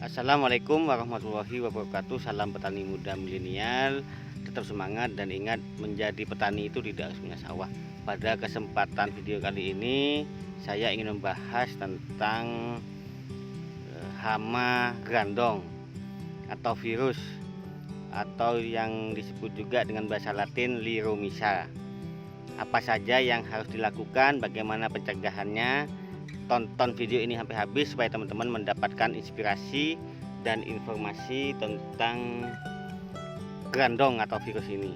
Assalamualaikum warahmatullahi wabarakatuh. Salam petani muda milenial. Tetap semangat dan ingat, menjadi petani itu tidak harus punya sawah. Pada kesempatan video kali ini saya ingin membahas tentang hama grandong atau virus, atau yang disebut juga dengan bahasa Latin Liromyza. Apa saja yang harus dilakukan, bagaimana pencegahannya? Tonton video ini sampai habis supaya teman-teman mendapatkan inspirasi dan informasi tentang grandong atau virus ini.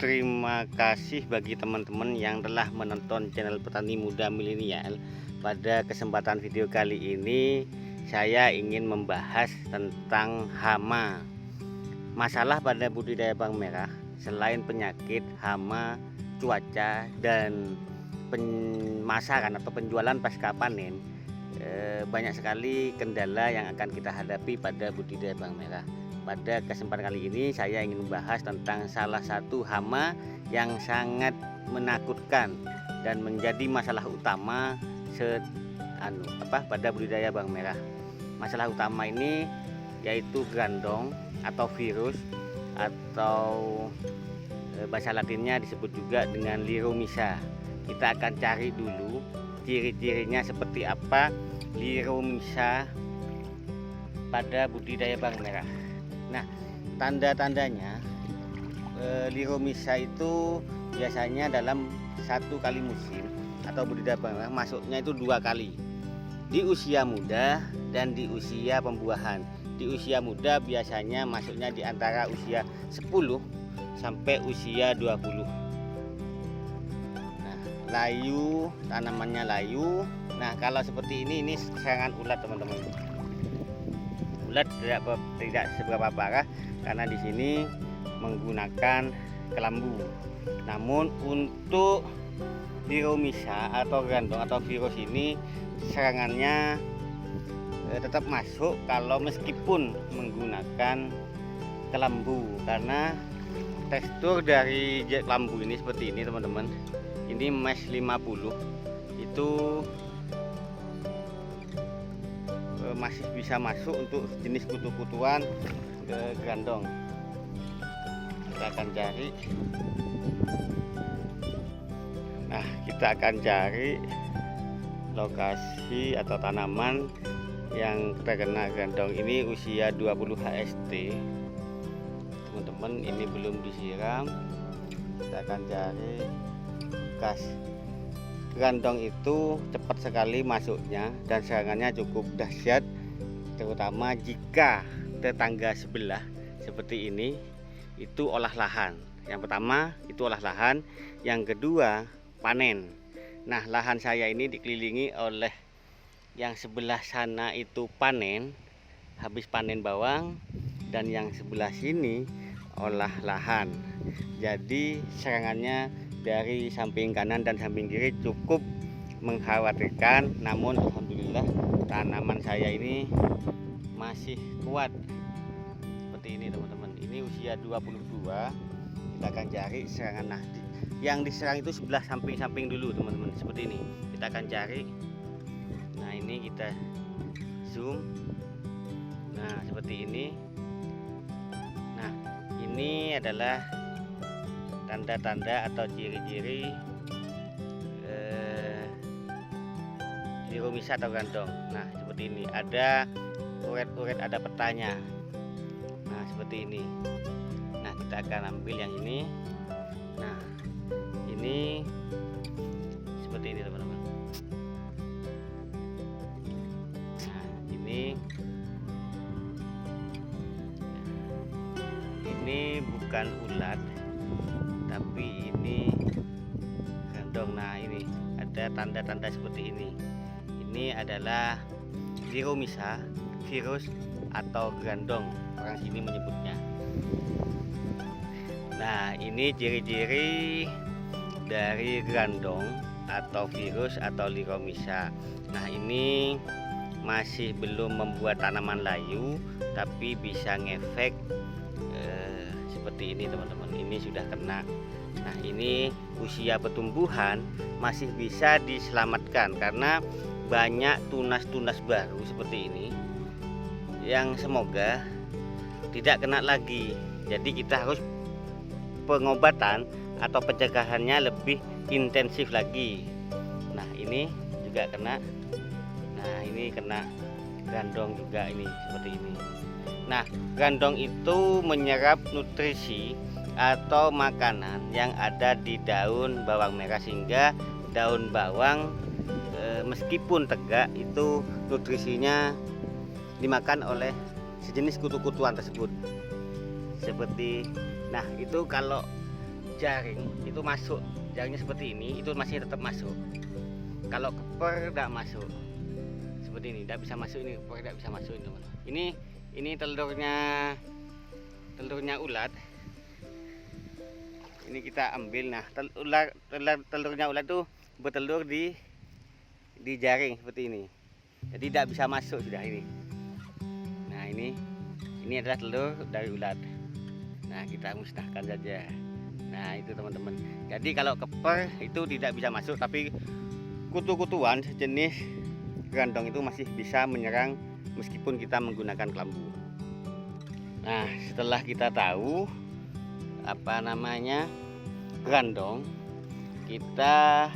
Terima kasih bagi teman-teman yang telah menonton channel Petani Muda Milenial. Pada kesempatan video kali ini saya ingin membahas tentang hama. Masalah pada budidaya bawang merah selain penyakit, hama, cuaca, dan pemasaran atau penjualan pasca panen, banyak sekali kendala yang akan kita hadapi pada budidaya bawang merah. Pada kesempatan kali ini saya ingin membahas tentang salah satu hama yang sangat menakutkan dan menjadi masalah utama pada budidaya bawang merah. Masalah utama ini yaitu grandong atau virus, atau bahasa Latinnya disebut juga dengan Liromyza. Kita akan cari dulu ciri-cirinya seperti apa Liromyza pada budidaya bawang merah. Nah, tanda-tandanya Liromyza itu biasanya dalam satu kali musim atau budidaya bawang merah masuknya itu 2 kali, di usia muda dan di usia pembuahan. Di usia muda biasanya masuknya di antara usia 10 sampai usia 20. Layu, tanamannya layu. Nah, kalau seperti ini serangan ulat, teman-teman. Ulat tidak seberapa parah karena di sini menggunakan kelambu. Namun untuk Liromyza atau grandong atau virus ini serangannya tetap masuk kalau meskipun menggunakan kelambu, karena tekstur dari kelambu ini seperti ini, teman-teman. Ini mes 50 itu masih bisa masuk untuk jenis kutu-kutuan ke grandong. Kita akan cari. Nah, kita akan cari lokasi atau tanaman yang terkena grandong ini usia 20 HST. Teman-teman, ini belum disiram. Kita akan cari bekas. Grandong itu cepat sekali masuknya dan serangannya cukup dahsyat, terutama jika tetangga sebelah seperti ini itu olah lahan. Yang pertama itu olah lahan, yang kedua panen. Nah, lahan saya ini dikelilingi oleh yang sebelah sana itu panen, habis panen bawang, dan yang sebelah sini olah lahan. Jadi serangannya dari samping kanan dan samping kiri cukup mengkhawatirkan. Namun alhamdulillah tanaman saya ini masih kuat seperti ini, teman-teman. Ini usia 22. Kita akan cari serangan. Nah, yang diserang itu sebelah samping-samping dulu, teman-teman, seperti ini. Kita akan cari. Nah, ini kita zoom. Nah, seperti ini. Nah, ini adalah tanda-tanda atau ciri-ciri Liromyza atau grandong. Nah, seperti ini, ada uret-uret, ada petanya. Nah, seperti ini. Nah, kita akan ambil yang ini. Nah, ini seperti ini, teman-teman. Nah, ini bukan ulat, tapi ini grandong. Nah, ini ada tanda-tanda seperti ini. Ini adalah Liromyza, virus atau grandong, orang sini menyebutnya. Nah, ini ciri-ciri dari grandong atau virus atau Liromyza. Nah, ini masih belum membuat tanaman layu, tapi bisa ngefek seperti ini, teman-teman. Ini sudah kena. Nah, ini usia pertumbuhan masih bisa diselamatkan karena banyak tunas-tunas baru seperti ini yang semoga tidak kena lagi. Jadi kita harus pengobatan atau pencegahannya lebih intensif lagi. Nah ini juga kena, nah ini kena gandong juga, ini seperti ini. Nah gandong itu menyerap nutrisi atau makanan yang ada di daun bawang merah, sehingga daun bawang meskipun tegak itu nutrisinya dimakan oleh sejenis kutu-kutuan tersebut. Seperti nah itu kalau jaring itu masuk, jaringnya seperti ini itu masih tetap masuk. Kalau keper tidak masuk seperti ini, tidak bisa masuk, ini keper tidak bisa masuk ini teman. Ini telurnya ulat. Ini kita ambil. Nah telurnya ulat itu bertelur di jaring seperti ini, jadi tidak bisa masuk sudah ini. Nah ini adalah telur dari ulat. Nah kita musnahkan saja. Nah itu teman-teman, jadi kalau keper itu tidak bisa masuk, tapi kutu-kutuan sejenis gandong itu masih bisa menyerang meskipun kita menggunakan kelambu. Nah setelah kita tahu gandong, kita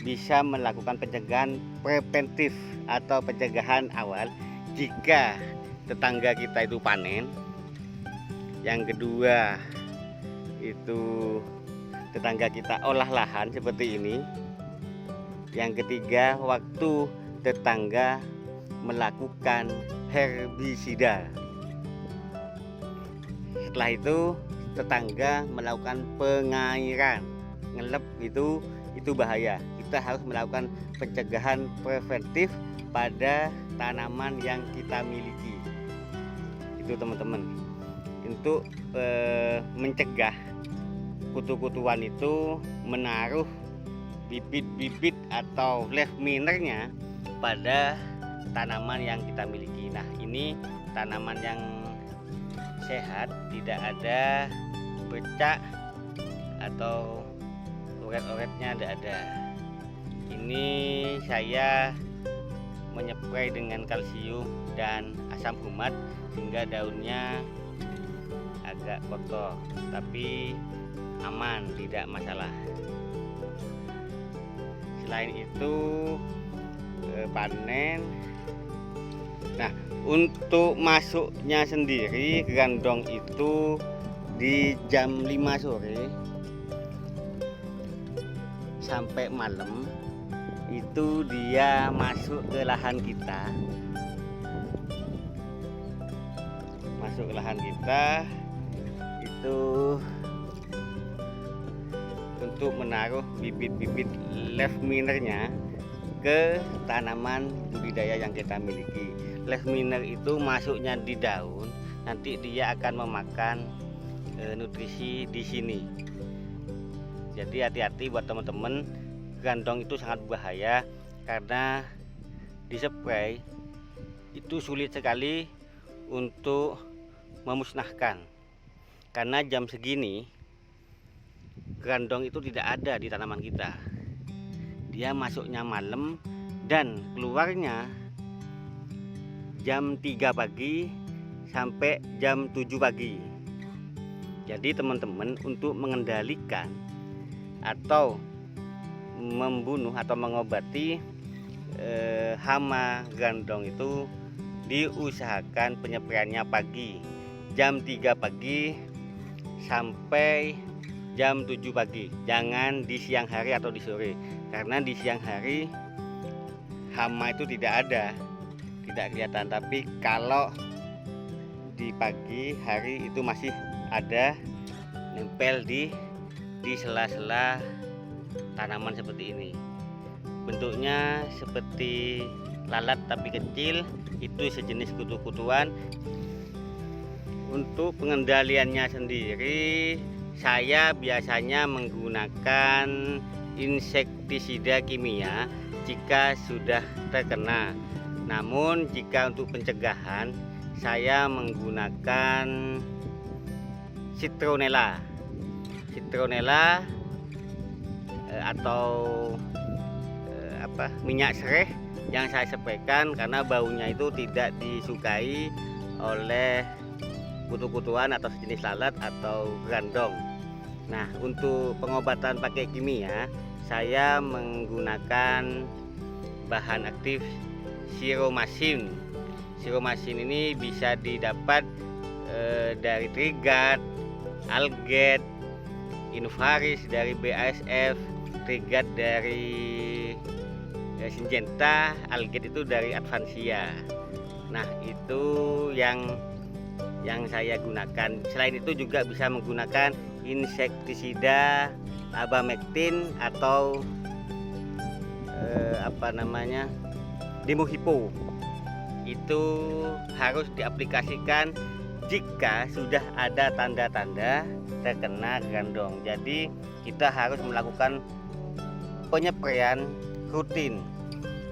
bisa melakukan pencegahan preventif atau pencegahan awal jika tetangga kita itu panen. Yang kedua itu tetangga kita olah lahan seperti ini. Yang ketiga waktu tetangga melakukan herbisida. Setelah itu tetangga melakukan pengairan, ngelep, itu bahaya. Kita harus melakukan pencegahan preventif pada tanaman yang kita miliki. Itu teman-teman, untuk mencegah kutu-kutuan itu menaruh bibit-bibit atau levminernya pada tanaman yang kita miliki. Nah ini tanaman yang sehat, tidak ada bercak atau oret-oretnya, tidak ada. Ini saya menyepray dengan kalsium dan asam humat sehingga daunnya agak kotor, tapi aman, tidak masalah. Selain itu panen. Nah untuk masuknya sendiri gandong itu di jam 5 sore sampai malam itu dia masuk ke lahan kita. Masuk ke lahan kita itu untuk menaruh bibit-bibit levminernya ke tanaman budidaya yang kita miliki. Levminer itu masuknya di daun, nanti dia akan memakan nutrisi di sini. Jadi hati-hati buat teman-teman, gandong itu sangat berbahaya karena dispray itu sulit sekali untuk memusnahkan. Karena jam segini gandong itu tidak ada di tanaman kita. Dia masuknya malam dan keluarnya jam 3 pagi sampai jam 7 pagi. Jadi teman-teman, untuk mengendalikan atau membunuh atau mengobati hama gandong itu diusahakan penyepraiannya pagi, jam 3 pagi sampai jam 7 pagi. Jangan di siang hari atau di sore, karena di siang hari hama itu tidak ada, tidak kelihatan. Tapi kalau di pagi hari itu masih ada, nempel di sela-sela tanaman seperti ini. Bentuknya seperti lalat tapi kecil, itu sejenis kutu-kutuan. Untuk pengendaliannya sendiri, saya biasanya menggunakan insektisida kimia jika sudah terkena. Namun jika untuk pencegahan, saya menggunakan citronella atau minyak sereh yang saya sampaikan karena baunya itu tidak disukai oleh kutu-kutuan atau sejenis lalat atau gerandong. Nah, untuk pengobatan pakai kimia saya menggunakan bahan aktif Siromasin. Siromasin ini bisa didapat dari Trigat, Alget, Inovaris dari BASF, Trigat dari Syngenta, Alget itu dari Advansia. Nah, itu yang saya gunakan. Selain itu juga bisa menggunakan insektisida abamectin atau Demohipo. Itu harus diaplikasikan jika sudah ada tanda-tanda terkena gerandong. Jadi kita harus melakukan penyepraian rutin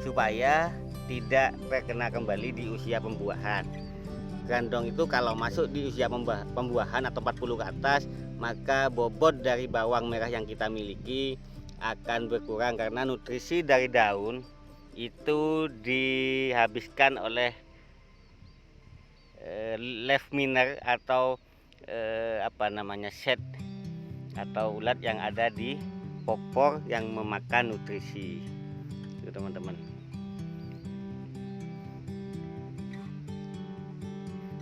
supaya tidak terkena kembali di usia pembuahan. Gerandong itu kalau masuk di usia pembuahan atau 40 ke atas, maka bobot dari bawang merah yang kita miliki akan berkurang karena nutrisi dari daun itu dihabiskan oleh leaf miner atau set atau ulat yang ada di popor yang memakan nutrisi. Itu teman-teman.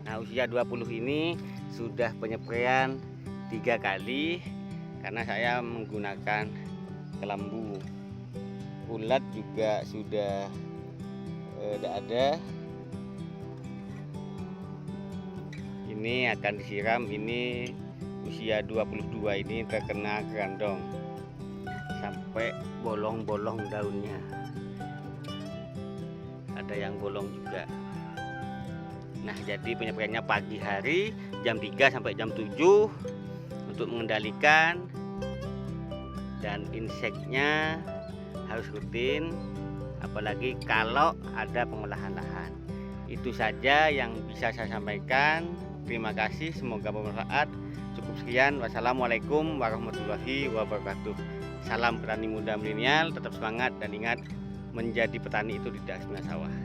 Nah, usia 20 ini sudah penyepraian 3 kali karena saya menggunakan kelambu. Ulat juga sudah tidak ada. Ini akan disiram. Ini usia 22 ini terkena gerandong sampai bolong-bolong daunnya. Ada yang bolong juga. Nah, jadi penyepraiannya pagi hari jam 3 sampai jam 7 untuk mengendalikan, dan inseknya harus rutin, apalagi kalau ada pengolahan lahan. Itu saja yang bisa saya sampaikan. Terima kasih, semoga bermanfaat. Cukup sekian. Wassalamualaikum warahmatullahi wabarakatuh. Salam petani muda milenial, tetap semangat dan ingat, menjadi petani itu tidak semuanya sawah.